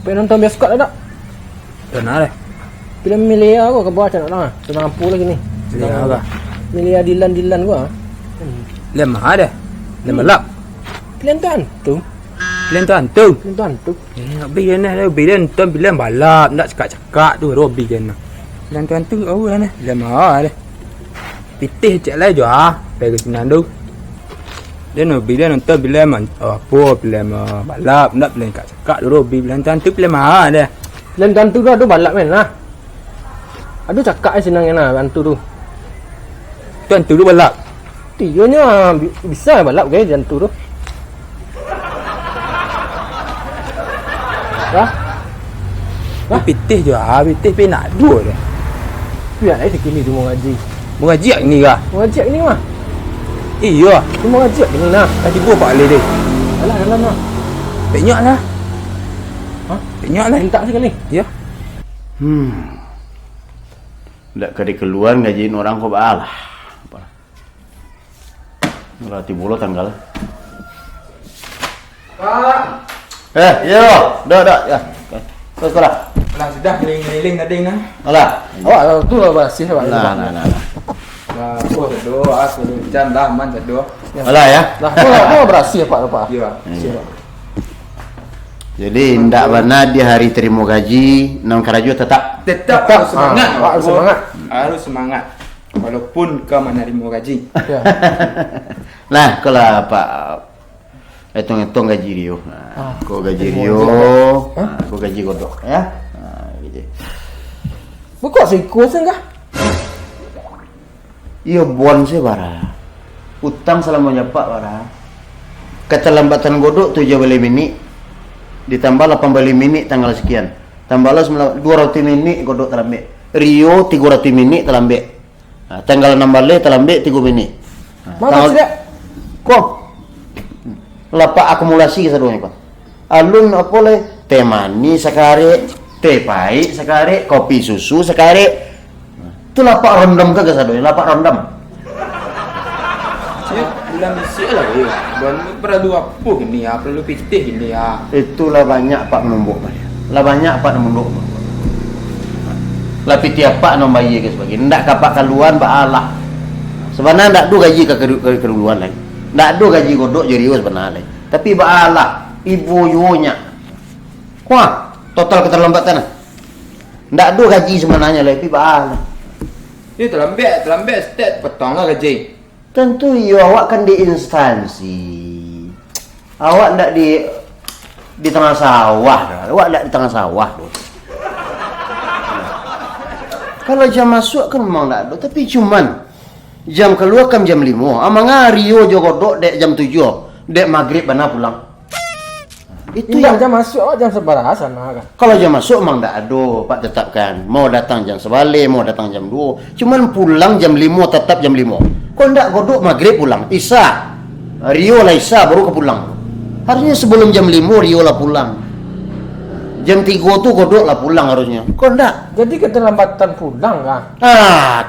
Pengen nonton bioskop tak? Kenal deh. Filem Milia aku kau macam nak lah. Sudah mampu lagi ni. Milia apa? Milia Dilan gua. Lem mana deh? Lem melap. Filem tu hantu. Filem tu hantu. Filem tu hantu. Abi kan dah. Filem tu filem balap. Nak cakap tu Robi kan. Filem tu hantu oh kan. Lem mana deh? Pitih cek lah jo ah. Pergi sini tu. Dia nak bila nonton filem apa filem balap nak filem cakap tu Robi filem tu hantu filem mana deh? Filem tu hantu tu ada balap kan lah. Aduh cakap senang kan lah hantu tu. Tu hantu tu balap. Tionya bisa balap ke hantu tu. Wah. Wah pitih je ah, pitih pe nak dua dah. Biar ai sekali tu mau ngaji. Mau ngaji ni kah? Mau ngaji ni mah. Iya. Tu mau ngaji ni nah. Tadi buat pak le dia. Alah dalam nah. Penyok lah. Ha? Penyok lah. Minta sekali. Ya. Ndak kadi keluar ngajiin orang kok balah. Berarti bolo tanggal. Pak. Yo, dah ya. Terus sekolah. Lah sudah keliling-keliling tadi nah. Alah. Awak tu lah bersih awak. Nah. Nah, aku berdoa, hujan dah man berdoa. Alah ya. Lah kau bersih Pak. Ya. Jadi ndak benar di hari terima gaji, nang karajo tetap. Tetap semangat. Harus semangat. Harus semangat. Walaupun kau menerima gaji. Ya. Nah, kalau Pak hitung-hitung gaji Rio. Kau gaji Rio, kau gaji godok ya. Gitu. Buka siku sengkah? Iya bon sih bara. Utang selamanya Pak bara. Keterlambatan godok 7 minit ditambah 8 minit tanggal sekian. Tambahlah 200 minit godok terlambat. Rio 300 minit terlambat. Tanggal 16 terlambat 3 minit. Mana tidak? Kok lapak akumulasi keseduanya kok. Alun apa le? Teh manis sekali, teh pahit sekali, kopi susu sekali. Itu lapak rendam ke keseduanya? Lapak rendam. Saya bilang misi lah ya. Perlu apa gini ya? Perlu pitih gini ya. Itulah banyak Pak menumbuk Pak. Lah banyak Pak menumbuk. Lah piti apa nom bayi ke sebagai. Ndak kapak kaluan Pak Allah. Sebenarnya ndak do gaji ke keduluan lain. Ndak do gaji godok jadi sebenarnya. Tapi Pak Allah ibu yonya. Wah, total keterlambatan. Ndak do gaji sebenarnya lah tapi Pak Allah. Ini terlambat setiap potong lah gaji. Tentu ya awak kan di instansi. Awak ndak di tengah sawah dah. Awak ndak di tengah sawah tu. Kalau jam masuk kan memang ndak ada, tapi cuman jam keluar kan jam 5. Amang Rio jo godok dek jam 7. Dek maghrib bana pulang. Itu Indah jam masuk jam seberapa sana kan? kalau jam masuk memang ndak ada Pak tetapkan. Mau datang jam sebalik, mau datang jam 2. Cuman pulang jam 5 tetap jam 5. Kok ndak godok maghrib pulang? Isya. Rio lah Isya baru ke pulang. Harusnya sebelum jam 5 Rio lah pulang. Jam 3 tu godok lah pulang harusnya. Kok ndak? Jadi keterlambatan pulang kan?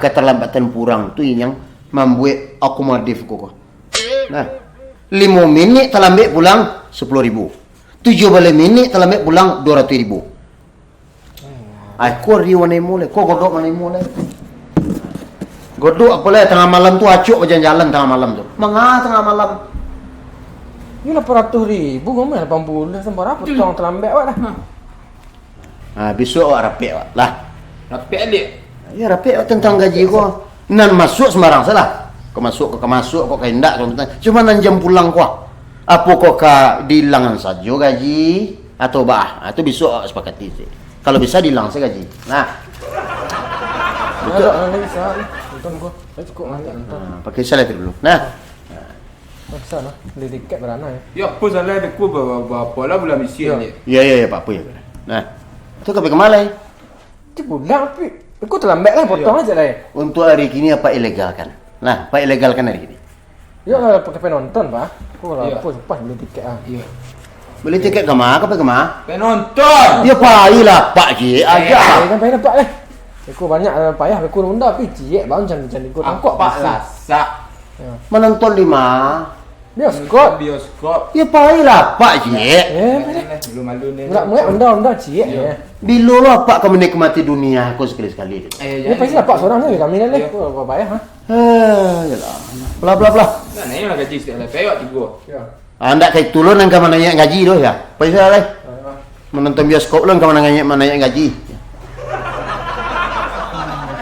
Keterlambatan pulang tu yang membuat akomodatif kok. Nah, 5 minit terlambat pulang 10.000. 7 minit terlambat pulang 200.000. Kau Rio mana mulai? Kau godok mana mulai? Godok apa lah tengah malam tu acuk berjalan-jalan tengah malam tu. Mengah tengah malam. Ini 800.000 ngomong 80 sampai berapa potong terlambat awak dah. Besok awak rapik awak. Lah. Rapik alik. Ya rapik awak tentang gaji kau. Nan masuk sembarang salah. Kau masuk kau hendak cuma nan jam pulang kau. Apa kau ka dilangan saja gaji atau bah? Itu besok awak sepakati sih. Kalau bisa dilang saya gaji. Nah. Betul. Ada bisa. Nonton gua. Saya cukup ngantuk nonton. Pakai salah dulu. Nah. Paksa lah. Beli tiket berana ya. Ya apa salah aku berapa lah bulan misi ni. Ya apa ya. Nah. Itu ke Malai. Itu pulang tapi aku terlambat lah potong aja lah ya. Untuk hari ini apa ilegal kan? Nah, apa ilegal kan hari ini? Ya lah pakai penonton pak. Aku lah Ya. apa cepat beli tiket ah. Ya. Beli tiket ke mana? Ke mana? Penonton. Ya payah Pak Ji aja. Kan payah dapat lah. Aku banyak payah aku nunda tapi cie bang jangan ikut tangkap Pak Lasak. Menonton di mana? Bioskop. Bioskop. Ya payahlah pak cik. Belum malu ni. Nak mengat anda cik. Bila lah pak kau menikmati dunia aku sekali-sekali. Ni pasti dapat seorang ni kami ni. Apa payah ha? Yalah. Belah. Nak naik lah gaji setiap lah. Payah tiga. Ya. Anda kayak turun kan mana naik gaji tu ya. Payah lah. Menonton bioskop lah kan mana naik gaji.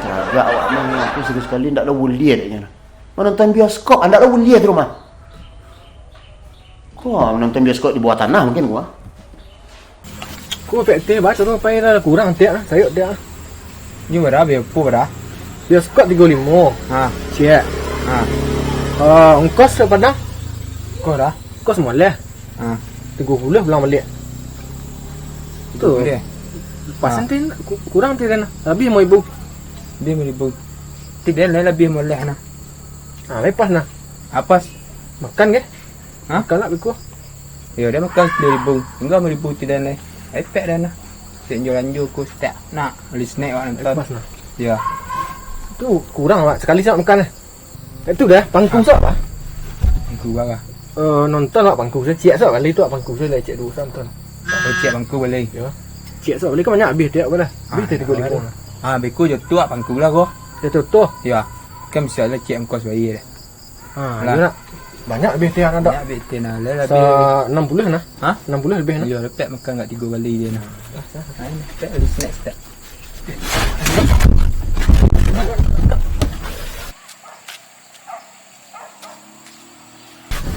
Teragak awak mana aku sekali ndak ada boleh adanya. Menonton bioskop anda ada boleh di rumah. Kau menonton bioskop di bawah tanah mungkin gua. Kau pekte baca tu payah kurang tiak sayuk tiak. Ni berapa ya? Berapa? Bioskop 35. Ha. Cik. Ha. Ongkos Padang. Kau dah? Kos moleh. Ha. 30 pulang balik. Tu. Boleh. Pasan tin kurang tin lebih mau ibu. Dia meribu. Tidak lah lebih moleh nah. Ah, lepas nah. Apa? Makan ke? Ha? Makan lah biku. Ya dia makan 2,000. Enggak meribu tidak lah. Epek dah nah. Lanjut ku start nak beli snack awak nonton. Lepas nah. Ya. Tu kurang awak sekali sak makan. Itu dah pangku sak apa? Aku barah. Nonton awak pangku saya cik sak kali tu awak pangku saya cik dulu nonton. Oh cik bangku boleh. Ya. Cik sak balik kan banyak habis tiap apa dah. Habis 35. Ha beku je tu bangku lah kau. Dia tu. Ya. Kan mesti lah cik angkos bayi dah. Ha, Lah. dia nak banyak habis tiap nak. Ya betul nah. Lah Sa lebih. 60 nah. Ha? 60 lebih nah. Ya lepas makan kat 3 kali dia nah. Ha ni tak ada snack start.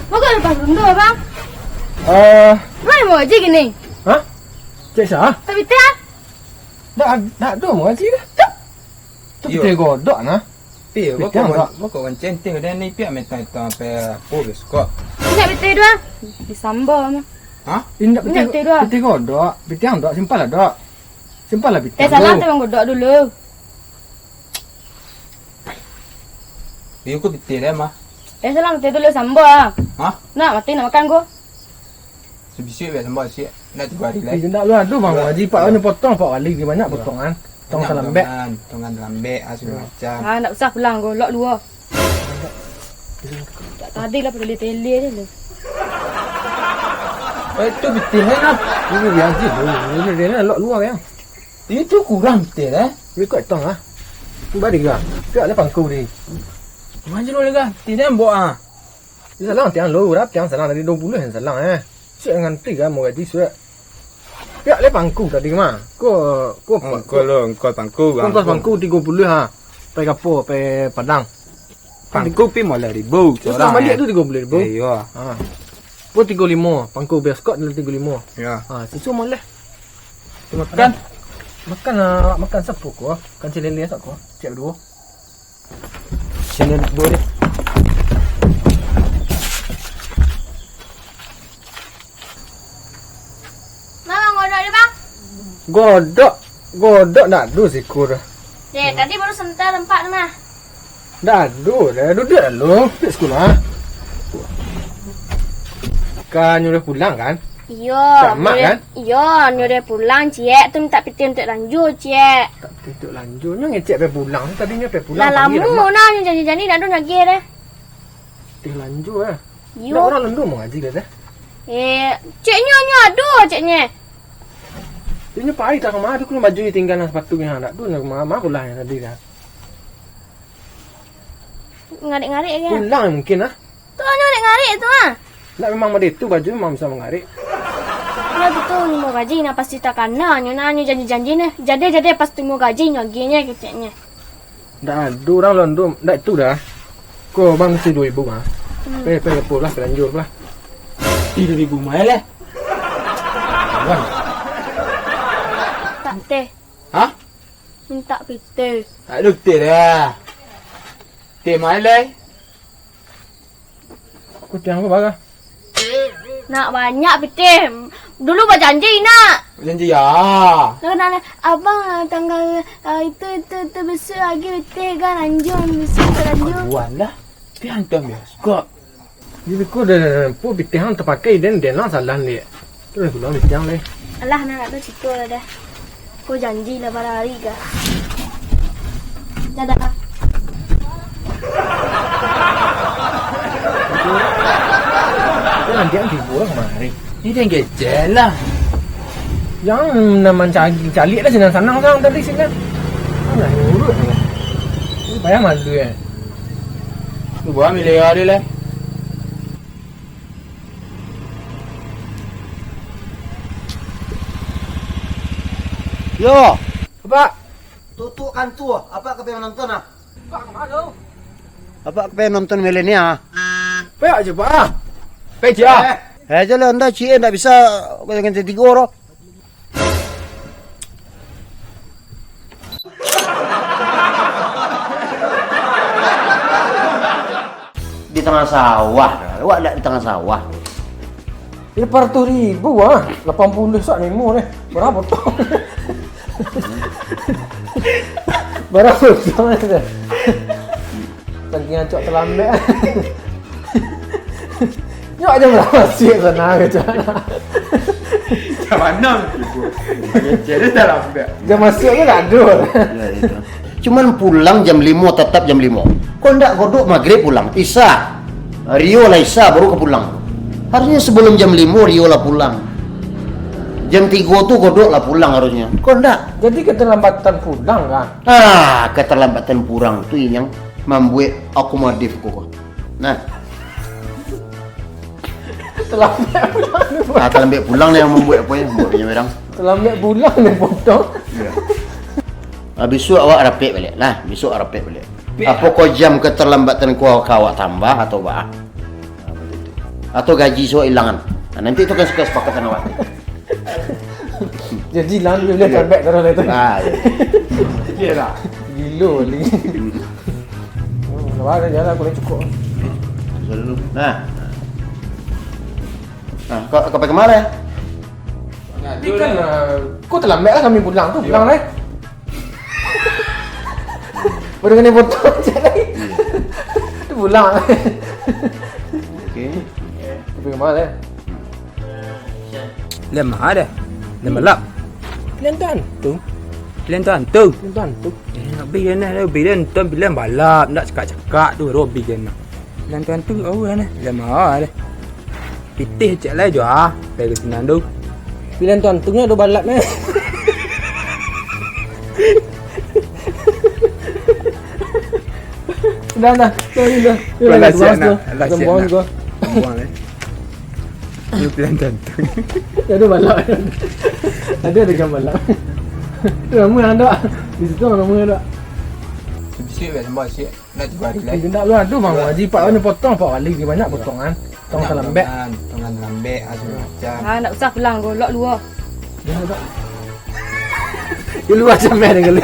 Bukan lepas benda bang. Mana mau gaji gini? Ha? Cik sah? Tapi tak. Dah tu mau gaji dah. Tu Yo. kita godok nah. Pi Pitang tak? bako kan centeng dia ni pi metai ta pe bioskop. Tidak betul dua. Disambal mah. Ha? Indak Indak betul dah. kita godok. Pitang dak simpel lah dak. Simpel lah pitang. Tak salah tu bang godok dulu. Dia ko betul dah mah. Tak salah betul dulu sambal. Ha? Nak mati nak makan ko. Sebisi biar sambal sikit. Nak 3 hari Eh, lagi. jendak lu aduh bang gaji pak ni potong pak kali dia banyak potongan. Tong salam beg. Tongan dalam beg asal macam. Ha nak usah pulang ko. Lok dua. Tak tadi lah pergi tele je lu. Itu betul lah. Ini biar je tu. Ini dia nak lok luar yang. Itu kurang betul eh. Ni kau tong ah. Tu balik gak. Piak le pangku ni. Macam mana kan? Tidak buat ah. Dia salang tiang lu rap tiang salang tadi 20 yang salang Cik dengan 3 mau gaji surat. Piak le pangku tadi mah. Kau Kau pangku Kau kos pangku 30 ha. Pai kapo, pai Padang. Pangku pi malah 1,000. Sekarang balik tu 30 ribu. Ya. Ha. Pun 35. Pangku bioskop dalam 35. Ya. Ha, susu moleh. Makan. Makan makan sepuk ko. Kan celele sak ko. Cik dua. Sini boleh. Mama godok dia bang. Godok nak du sikur. Dek, tadi baru sentar tempat tu mah. Dah du dah duduk lu di sekolah. Kan udah pulang kan? Iya. Mak kan? Iya, ni dia pulang cik. Tu minta piti untuk lanjut cik. Tak tidur lanjutnya ngecek pe pulang. Tadinya pe pulang. Dah lama nak ni janji-janji nak nak gih dah. Tih lanjut eh. Yo. Dah orang lendu mau ngaji dah. Ciknya aduh ciknya. Ini pai tak kemana tu kalau baju tinggal sepatu yang ada tu nak mama pulang yang tadi dah. Ngarik-ngarik kan. Pulang mungkin ah. Tu ngarik-ngarik tu ah. Nak memang ada itu baju memang bisa mengarik. Ya betul ni mau gaji nak pasti tak kena nanya janji-janji ni. Jadi pasti mau gaji nyaginya keceknya. Dah ada orang lendu. Dah itu dah. Kau bang mesti 2,000 ah. Pe pulang lanjut lah. 3,000 mai lah. Bang. Tak teh. Ha? Minta piti. Tak ada betul dah. Teh mai lah. Kau tiang apa baga? Nak banyak piti. Dulu berjanji nak. Janji ya. Nak abang tanggal itu besok lagi piti kan lanjut besok lanjut. Buat lah. Dia hantar bioskop. Jadi kau dah pu bitiang terpakai dan dia nak salah ni. Tu dah pulang bitiang le. Alah nak tu cerita lah dah. Kau janji lah pada hari ke. Dadah. Jangan dia tipu orang kemari. Ni dia gejel lah. Yang nama cari dah senang-senang orang tadi sini. Mana urut ni? Bayar malu ya. Tu buat ambil dia ada lah. Yo, Pak, tutukan tu. Apa kau pengen nonton ah? Pak kemana? Apa kau pengen nonton milenial? Pak aja Pak. Baik dia. Jalan anda cie tak bisa dengan tiga orang. Di tengah sawah, awak tak di tengah sawah. Ini 400,000 ah. 80 sak nemo ni. Berapa tong? Berapa tong ni? Saking acok terlambat. Nyok aja berapa sih sana ke sana. Macam mana? Gejel dia tak lambat. Dia masuk ke tak ada. Ya, itu. Cuman pulang jam 5 tetap jam 5. Kau ndak godok maghrib pulang. Isya. Rio lah Isya baru ke pulang. Harusnya sebelum jam 5 Rio lah pulang. Jam 3 tu godok lah pulang harusnya. Kau ndak. Jadi keterlambatan pulang kan? Keterlambatan pulang tu yang membuat akomodatif kau. Nah, Terlambat pulang ni. terlambat pulang ni yang membuat apa ya? Membuat punya orang. Terlambat pulang ni potong. Besok awak rapid balik lah. Besok rapid balik. Apa kau jam keterlambatan kau awak tambah atau apa? Atau gaji so hilangan. Nanti itu kan kesepakatan awak. Jadi lalu dia terlambat terus itu. Dia lah. Gila ni. Lepas dia jalan aku dah cukup. Nah. Nah, kau pergi kemana ya? Ni kan kau terlambat lah kami pulang tu. Pulang lah. Baru kena potong je lagi. Tu pulang. Okey. Pergi ke mana? Lemah ada. Lemah lap. Pilihan tu. Pilihan tu. Pilihan tu. Habis kan lah. Pilihan tu pilihan balap. Tak cakap-cakap tu. Robi kan lah. Pilihan tu. Oh kan lah. Lemah ada. Pitih cek lah je ah. Pergi senang tu. Pilihan tu nya ada balap ni. Dah. Sorry dah. Lah siap nak. Lah siap Buang nak. juga. Buang lah. Ini pilihan tu. Ada balap. Ada gambar balap. Nama ada. Di situ nama ada. Siap lah semua siap. Nak cuba hari Ini tak lu ada bang. Haji Pak ni potong Pak Wali dia banyak potongan. Tong terlambat. Tangan lambat semua macam. Tak usah pulang golok luar. Dia ada. Dia luar cemen ni kali.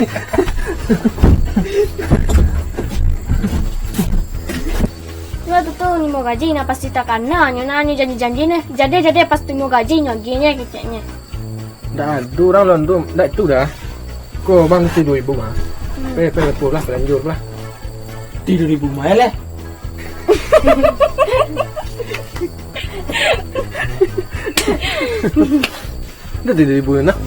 Dua tu ni mau gaji na pasti tak nanya janji-janji ni. Jadi pasti mau gaji gini keceknya. Dah, dua orang tu, dah tu dah. Kau bang tu 2,000 ah. Pe pula lanjut lah. 3,000 mile lah. Dah 3,000 nah.